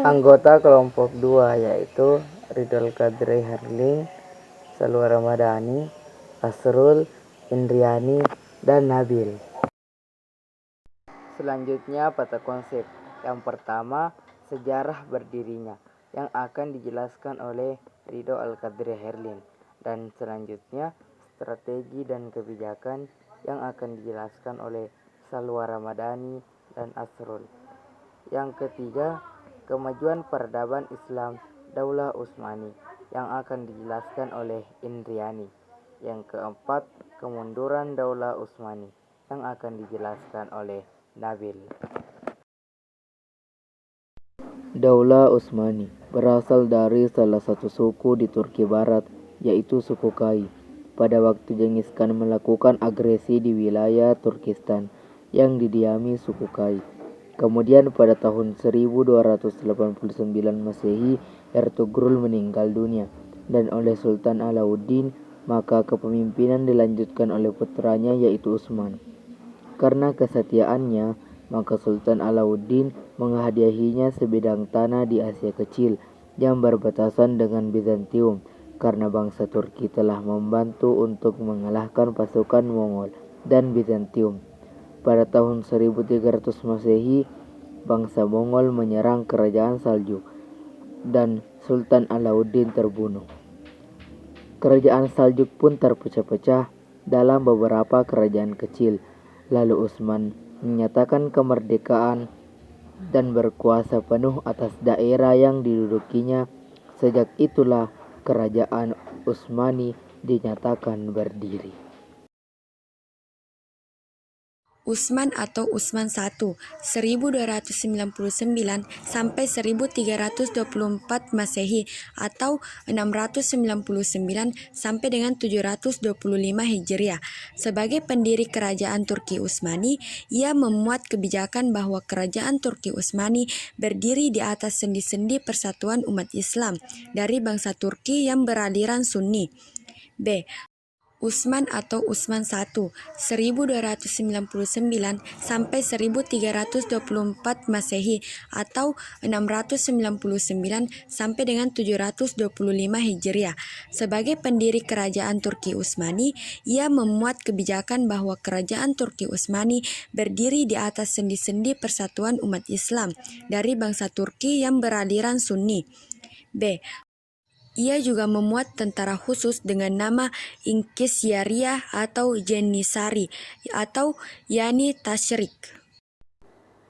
Anggota kelompok 2 yaitu Ridul Qadri Herlin, Salwa Ramadhani, Asrul, Indriani, dan Nabil. Selanjutnya pada konsep. Yang pertama, sejarah berdirinya yang akan dijelaskan oleh Ridho Al-Qadri Herlin, dan selanjutnya strategi dan kebijakan yang akan dijelaskan oleh Salwa Ramadhani dan Asrul. Yang ketiga, kemajuan peradaban Islam Daulah Utsmani yang akan dijelaskan oleh Indriani. Yang keempat, kemunduran Daulah Utsmani yang akan dijelaskan oleh Nabil. Daulah Utsmani berasal dari salah satu suku di Turki Barat, yaitu suku Kai. Pada waktu Genghis Khan melakukan agresi di wilayah Turkistan yang didiami suku Kai. Kemudian pada tahun 1289 Masehi, Ertugrul meninggal dunia, dan oleh Sultan Alauddin, maka kepemimpinan dilanjutkan oleh putranya yaitu Utsman. Karena kesetiaannya, maka Sultan Alauddin menghadiahinya sebidang tanah di Asia Kecil yang berbatasan dengan Bizantium, karena bangsa Turki telah membantu untuk mengalahkan pasukan Mongol dan Bizantium. Pada tahun 1300 Masehi, bangsa Mongol menyerang kerajaan Saljuk dan Sultan Alauddin terbunuh. Kerajaan Saljuk pun terpecah-pecah dalam beberapa kerajaan kecil. Lalu Utsman menyatakan kemerdekaan dan berkuasa penuh atas daerah yang didudukinya. Sejak itulah kerajaan Utsmani dinyatakan berdiri. Utsman atau Utsman I 1299 sampai 1324 Masehi atau 699 sampai dengan 725 Hijriah. Sebagai pendiri kerajaan Turki Utsmani, ia memuat kebijakan bahwa kerajaan Turki Utsmani berdiri di atas sendi-sendi persatuan umat Islam dari bangsa Turki yang beraliran Sunni. B. Utsman atau Utsman I 1299 sampai 1324 Masehi atau 699 sampai dengan 725 Hijriah. Sebagai pendiri kerajaan Turki Utsmani, ia memuat kebijakan bahwa kerajaan Turki Utsmani berdiri di atas sendi-sendi persatuan umat Islam dari bangsa Turki yang beraliran Sunni. B. Ia juga memuat tentara khusus dengan nama Inkisyariah atau Jenisari atau Yani Tashrik.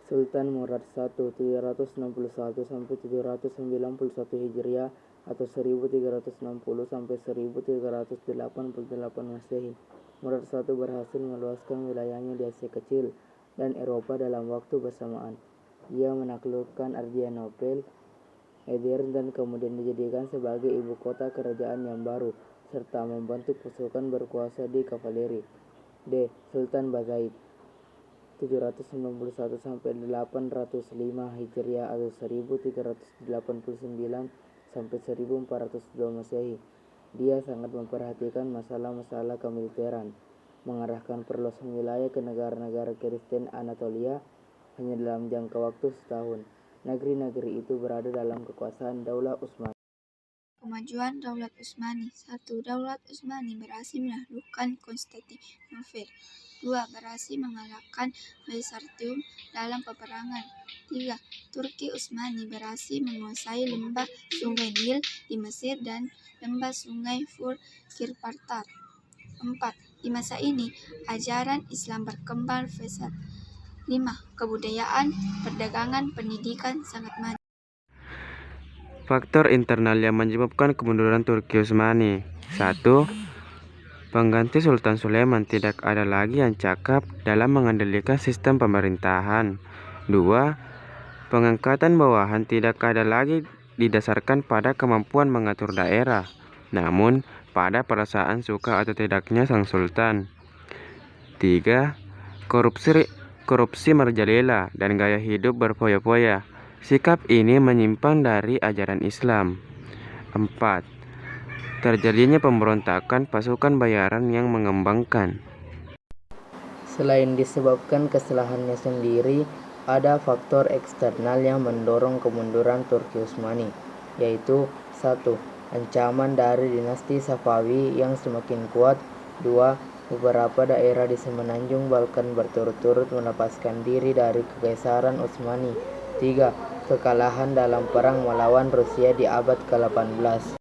Sultan Murad I 761 sampai 791 Hijriah atau 1360 sampai 1388 Masehi. Murad I berhasil meluaskan wilayahnya di Asia Kecil dan Eropa dalam waktu bersamaan. Ia menaklukkan Adrianople, Edirne, dan kemudian dijadikan sebagai ibu kota kerajaan yang baru, serta membentuk pasukan berkuasa di kavaleri. D. Sultan Bazaid 791 sampai 805 Hijriah atau 1389 sampai 1402 Masehi. Dia sangat memperhatikan masalah-masalah kemiliteran, mengarahkan perluasan wilayah ke negara-negara Kristen Anatolia hanya dalam jangka waktu setahun. Negeri-negeri itu berada dalam kekuasaan Daulah Utsmani. Kemajuan Daulat Utsmani. 1. Daulat Utsmani berhasil menaklukkan Konstantinopel. 2. Berhasil mengalahkan Byzantium dalam peperangan. 3. Turki Utsmani berhasil menguasai lembah Sungai Nil di Mesir dan lembah Sungai Fur Gibraltar. 4. Di masa ini, ajaran Islam berkembang pesat. 5. Kebudayaan, perdagangan, pendidikan sangat maju. Faktor internal yang menyebabkan kemunduran Turki Utsmani. 1. Pengganti Sultan Sulaiman tidak ada lagi yang cakap dalam mengendalikan sistem pemerintahan. 2. Pengangkatan bawahan tidak ada lagi didasarkan pada kemampuan mengatur daerah, namun pada perasaan suka atau tidaknya sang sultan. 3. Korupsi merajalela dan gaya hidup berfoya-foya. Sikap ini menyimpang dari ajaran Islam. 4. Terjadinya pemberontakan pasukan bayaran yang mengembangkan. Selain disebabkan kesalahannya sendiri, ada faktor eksternal yang mendorong kemunduran Turki Utsmani, yaitu 1. Ancaman dari dinasti Safawi yang semakin kuat. 2. Beberapa daerah di semenanjung Balkan berturut-turut melepaskan diri dari Kekaisaran Utsmani. 3. Kekalahan dalam perang melawan Rusia di abad ke-18.